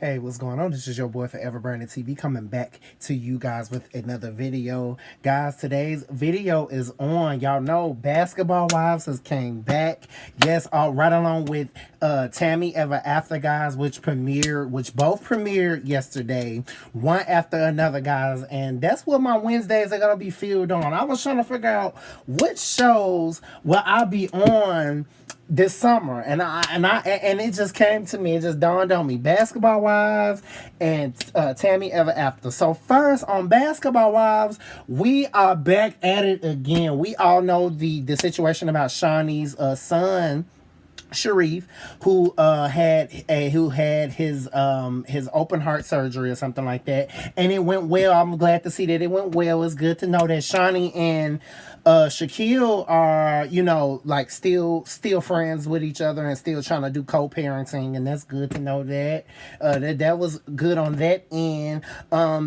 Hey, what's going on? This is your boy Forever Brandon TV coming back to you guys with another video. Guys, today's video is on. Y'all know Basketball Wives has came back. Yes, right along with Tami Ever After, guys, which both premiered yesterday, one after another, guys. And that's what my Wednesdays are gonna be filled on. I was trying to figure out which shows will I be on this summer, and it just came to me. It just dawned on me: Basketball Wives and Tami Ever After. So first, on Basketball Wives, we are back at it again. We all know the situation about Shaunie's son, Sharif, who had his open heart surgery or something like that, and it went well. I'm glad to see that it went well. It's good to know that Shaunie and Shaquille are, like still friends with each other and still trying to do co-parenting, and that's good to know that. That was good on that end.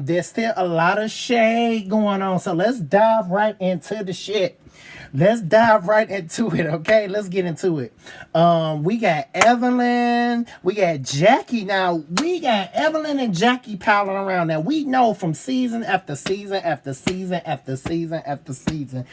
There's still a lot of shade going on, so let's dive right into the shit. Let's dive right into it, okay? Let's get into it. We got Evelyn, we got Jackie. Now, we got Evelyn and Jackie piling around. Now, we know from season after season after season after season after season,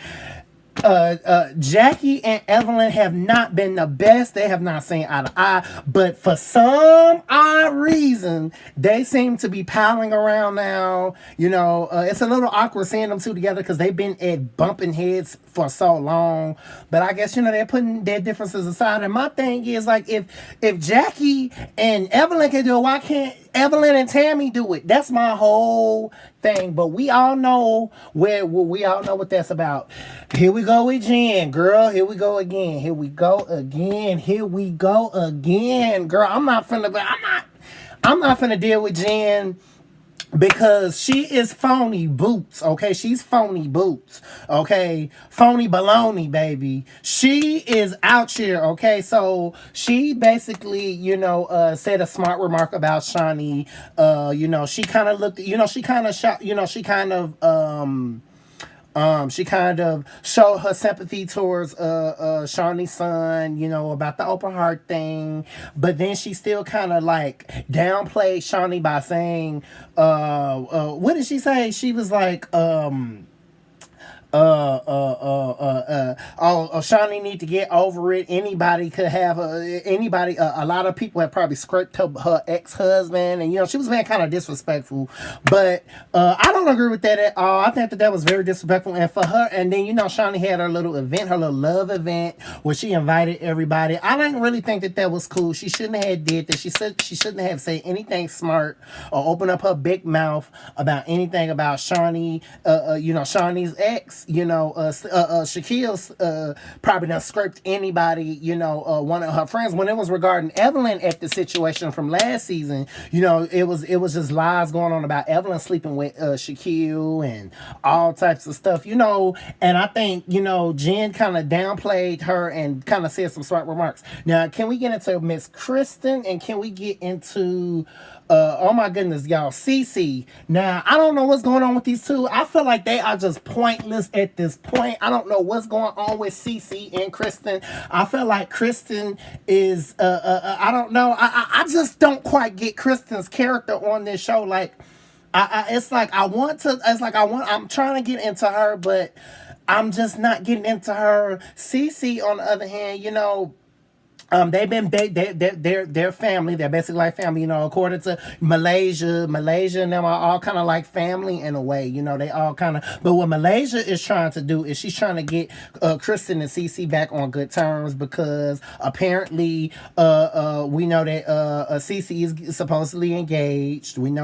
Jackie and Evelyn have not been the best. They have not seen eye to eye, but for some odd reason, they seem to be piling around now. It's a little awkward seeing them two together because they've been at bumping heads for so long. But I guess they're putting their differences aside. And my thing is, like, if Jackie and Evelyn can do it, why can't Evelyn and Tami do it? That's my whole thing. But we all know what that's about. Here we go with Jen, girl. Here we go again. Here we go again. Here we go again, girl. I'm not finna deal with Jen, because she is phony boots, okay? She's phony boots, okay? Phony baloney, baby. She is out here, okay? So she basically, said a smart remark about Shaunie. She kind of looked, she kind of shot, she kind of showed her sympathy towards Shaunie's son, about the open heart thing. But then she still kind of like downplayed Shaunie by saying, what did she say? She was like, Shaunie need to get over it. Anybody could have a lot of people have probably scraped her ex-husband, and she was being kind of disrespectful. But I don't agree with that at all. I think that was very disrespectful. And for her, and then Shaunie had her little event, her little love event, where she invited everybody. I didn't really think that was cool. She shouldn't have did that. She shouldn't have said anything smart or open up her big mouth about anything about Shaunie. Shaunie's ex. Shaquille's probably done scraped anybody, one of her friends. When it was regarding Evelyn at the situation from last season, it was just lies going on about Evelyn sleeping with Shaquille and all types of stuff, and I think, Jen kind of downplayed her and kind of said some smart remarks. Now, can we get into Miss Kristen, and can we get into oh my goodness, y'all, Cece. Now, I don't know what's going on with these two. I feel like they are just pointless at this point. I don't know what's going on with Cece and Kristen. I feel like Kristen is, I don't know. I just don't quite get Kristen's character on this show. Like, I'm trying to get into her, but I'm just not getting into her. Cece, on the other hand, they've been big. They're family. They're basically like family. According to Malaysia and them are all kind of like family in a way. They all kind of. But what Malaysia is trying to do is she's trying to get Kristen and Cece back on good terms, because apparently we know that Cece is supposedly engaged. We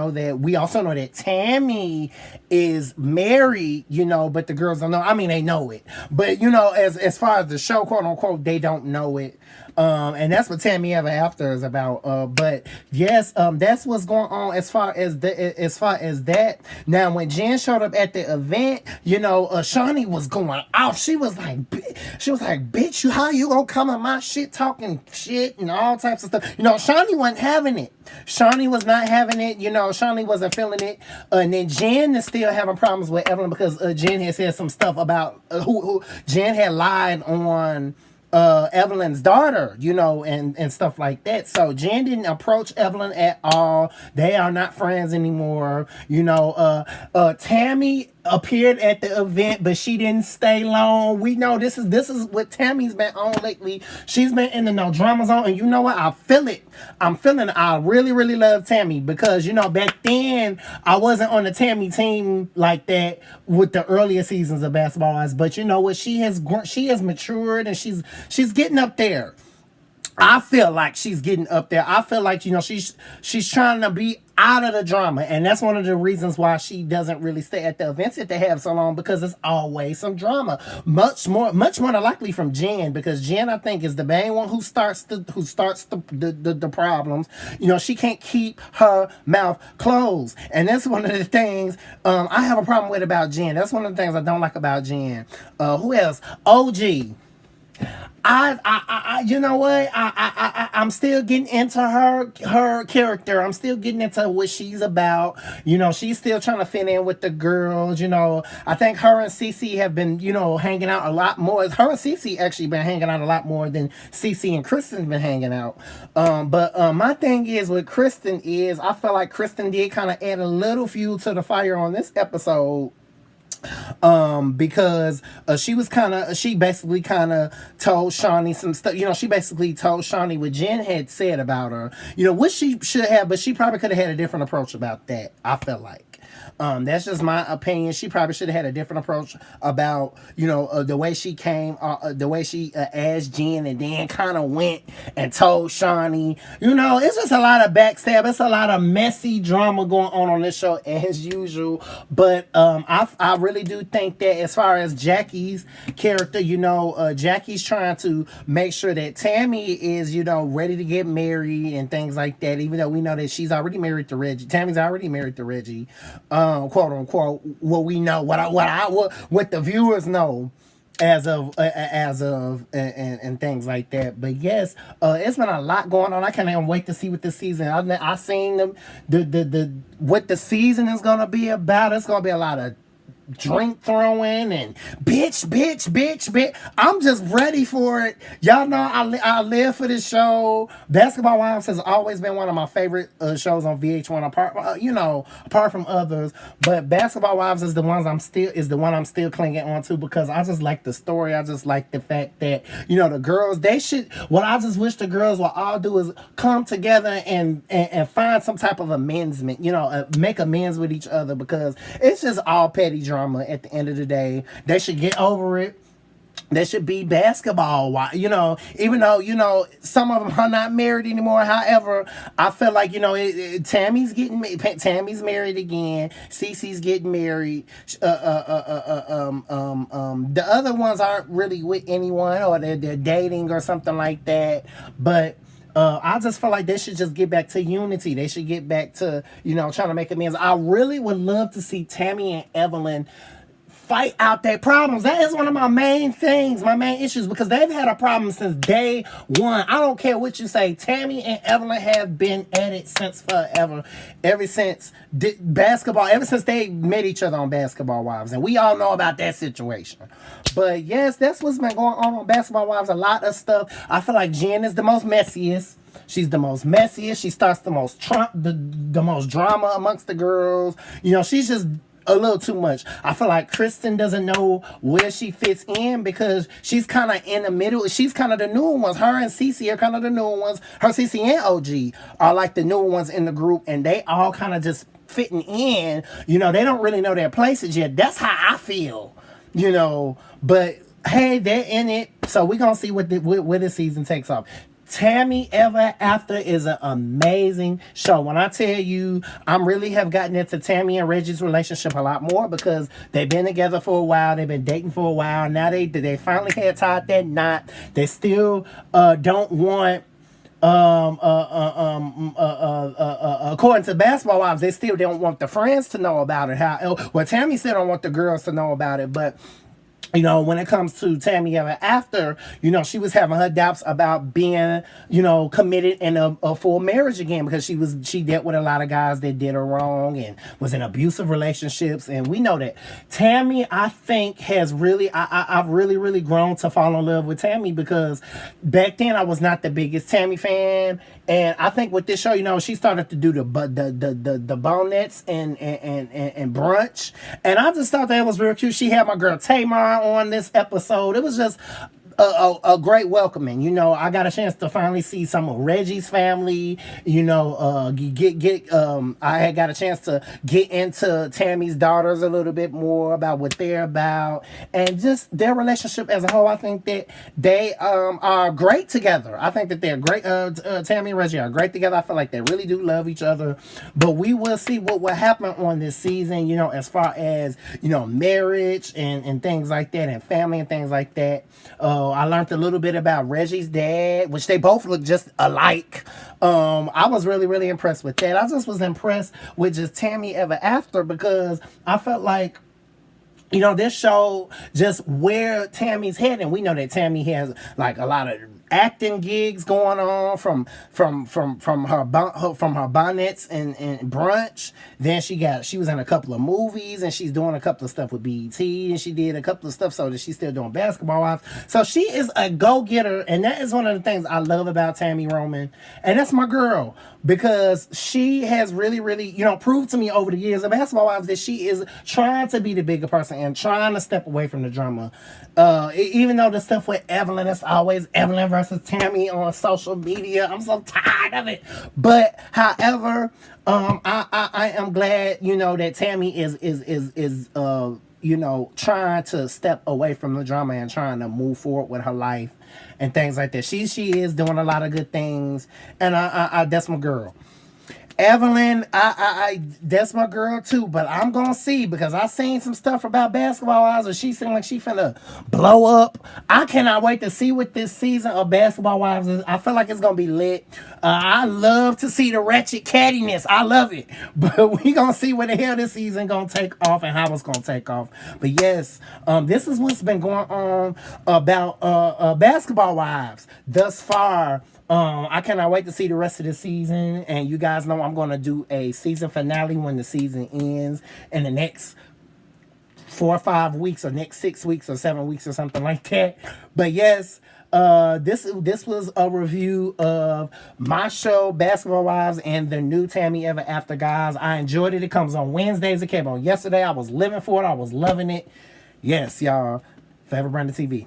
also know that Tami is married. But the girls don't know. I mean, they know it, but as far as the show, quote unquote, they don't know it. And that's what Tami Ever After is about. But yes, that's what's going on as far as that. Now, when Jen showed up at the event, Shaunie was going off. She was like, bitch, how you gonna come on my shit talking shit and all types of stuff. Shaunie wasn't having it. Shaunie was not having it. Shaunie wasn't feeling it. And then Jen is still having problems with Evelyn because Jen has said some stuff about who Jen had lied on Evelyn's daughter, you know, and stuff like that. So Jen didn't approach Evelyn at all. They are not friends anymore. You know, Tami appeared at the event, but she didn't stay long. We know this is what Tammy's been on lately. She's been in the no drama zone, and you know what? I feel it. I'm feeling it. I really, really love Tami because you know back then I wasn't on the Tami team like that with the earlier seasons of Basketball Wives. But you know what? She has matured and she's getting up there. I feel like she's getting up there. I feel like you know she's trying to be out of the drama, and that's one of the reasons why she doesn't really stay at the events that they have so long because it's always some drama. Much more than likely from Jen because Jen I think is the main one who starts the problems. You know she can't keep her mouth closed, and that's one of the things I have a problem with about Jen. That's one of the things I don't like about Jen. Who else? OG. You know what? I'm still getting into her character. I'm still getting into what she's about. You know, she's still trying to fit in with the girls. You know, I think her and Cece have been, you know, hanging out a lot more. Her and Cece actually been hanging out a lot more than Cece and Kristen been hanging out. But my thing is with Kristen is I feel like Kristen did kind of add a little fuel to the fire on this episode because she basically kind of told Shaunie some stuff. You know, she basically told Shaunie what Jen had said about her. You know, what she should have, but she probably could have had a different approach about that. I felt like. That's just my opinion. She probably should have had a different approach about, you know, the way she came, the way she asked Jen and then kind of went and told Shaunie. You know, it's just a lot of backstab. It's a lot of messy drama going on this show as usual. But I really do think that as far as Jackie's character, you know, Jackie's trying to make sure that Tami is, you know, ready to get married and things like that. Even though we know that she's already married to Reggie. Tammy's already married to Reggie. Quote unquote, what we know, what the viewers know as of and things like that. But yes, it's been a lot going on. I can't even wait to see what this season. I seen the what the season is gonna be about. It's gonna be a lot of drink throwing and bitch. I'm just ready for it. Y'all know I live for this show. Basketball Wives has always been one of my favorite shows on VH1. Apart from others, but Basketball Wives is the one I'm still clinging on to because I just like the story. I just like the fact that you know the girls. What I just wish the girls will all do is come together and find some type of amendment. You know, make amends with each other because it's just all petty drama. At the end of the day, they should get over it. They should be basketball, you know, even though, you know, some of them are not married anymore. However, I feel like, you know, Tammy's married again. Cece's getting married. The other ones aren't really with anyone or they're dating or something like that. But I just feel like they should just get back to unity. They should get back to, you know, trying to make amends. I really would love to see Tami and Evelyn fight out their problems. That is one of my main things, my main issues, because they've had a problem since day one. I don't care what you say. Tami and Evelyn have been at it since forever. Ever since they met each other on Basketball Wives. And we all know about that situation. But yes, that's what's been going on Basketball Wives. A lot of stuff. I feel like Jen is the most messiest. She's the most messiest. She starts the most the most drama amongst the girls. You know, she's just a little too much. I feel like Kristen doesn't know where she fits in because she's kind of in the middle. She's kind of the newer ones. Her and Cece are kind of the newer ones. Her, Cece, and OG are like the newer ones in the group, and they all kind of just fitting in. You know, they don't really know their places yet. That's how I feel. You know, but hey, they're in it, so we're gonna see where this season takes off. Tami Ever After is an amazing show. When I tell you, I really have gotten into Tami and Reggie's relationship a lot more because they've been together for a while. They've been dating for a while. Now they finally had tied that knot. They still don't want. According to Basketball Wives, they still don't want the friends to know about it. Tami still don't want the girls to know about it, but you know, when it comes to Tami Ever After, you know, she was having her doubts about being, you know, committed in a full marriage again, because she dealt with a lot of guys that did her wrong and was in abusive relationships. And we know that Tami, I think, has really, I've really, really grown to fall in love with Tami, because back then I was not the biggest Tami fan. And I think with this show, you know, she started to do the bonettes and brunch, and I just thought that was real cute. She had my girl Tamar on this episode. It was just a great welcoming. You know, I got a chance to finally see some of Reggie's family. You know, I had got a chance to get into Tami's daughters a little bit more about what they're about, and just their relationship as a whole. I think that they are great together. I think that they're great. Tami and Reggie are great together. I feel like they really do love each other. But we will see what will happen on this season, you know, as far as, you know, marriage and things like that, and family and things like that. I learned a little bit about Reggie's dad, which they both look just alike. I was really, really impressed with that. I just was impressed with just Tami Ever After, because I felt like, you know, this show just where Tami's heading. We know that Tami has like a lot of acting gigs going on from her bonnets and brunch. Then she was in a couple of movies, and she's doing a couple of stuff with BET, and she did a couple of stuff so that she's still doing Basketball Wives. So she is a go-getter, and that is one of the things I love about Tami Roman, and that's my girl, because she has really, really, you know, proved to me over the years of Basketball Wives that she is trying to be the bigger person and trying to step away from the drama. Even though the stuff with Evelyn, it's always Evelyn versus Tami on social media. I'm so tired of it. But however, I am glad, you know, that Tami is you know, trying to step away from the drama and trying to move forward with her life and things like that. She is doing a lot of good things, and I that's my girl. Evelyn, I that's my girl too, but I'm gonna see, because I seen some stuff about Basketball Wives where she seemed like she finna blow up. I cannot wait to see what this season of Basketball Wives is. I feel like it's gonna be lit. I love to see the ratchet cattiness. I love it, but we gonna see where the hell this season gonna take off and how it's gonna take off. But yes, this is what's been going on about Basketball Wives thus far. I cannot wait to see the rest of the season, and you guys know I'm going to do a season finale when the season ends in the next 4 or 5 weeks, or next 6 weeks or 7 weeks or something like that. But yes, this was a review of my show Basketball Wives and the new Tami Ever After, guys. I enjoyed it. It comes on Wednesdays. It came on yesterday. I was living for it. I was loving it. Yes, y'all. Forever Branded TV.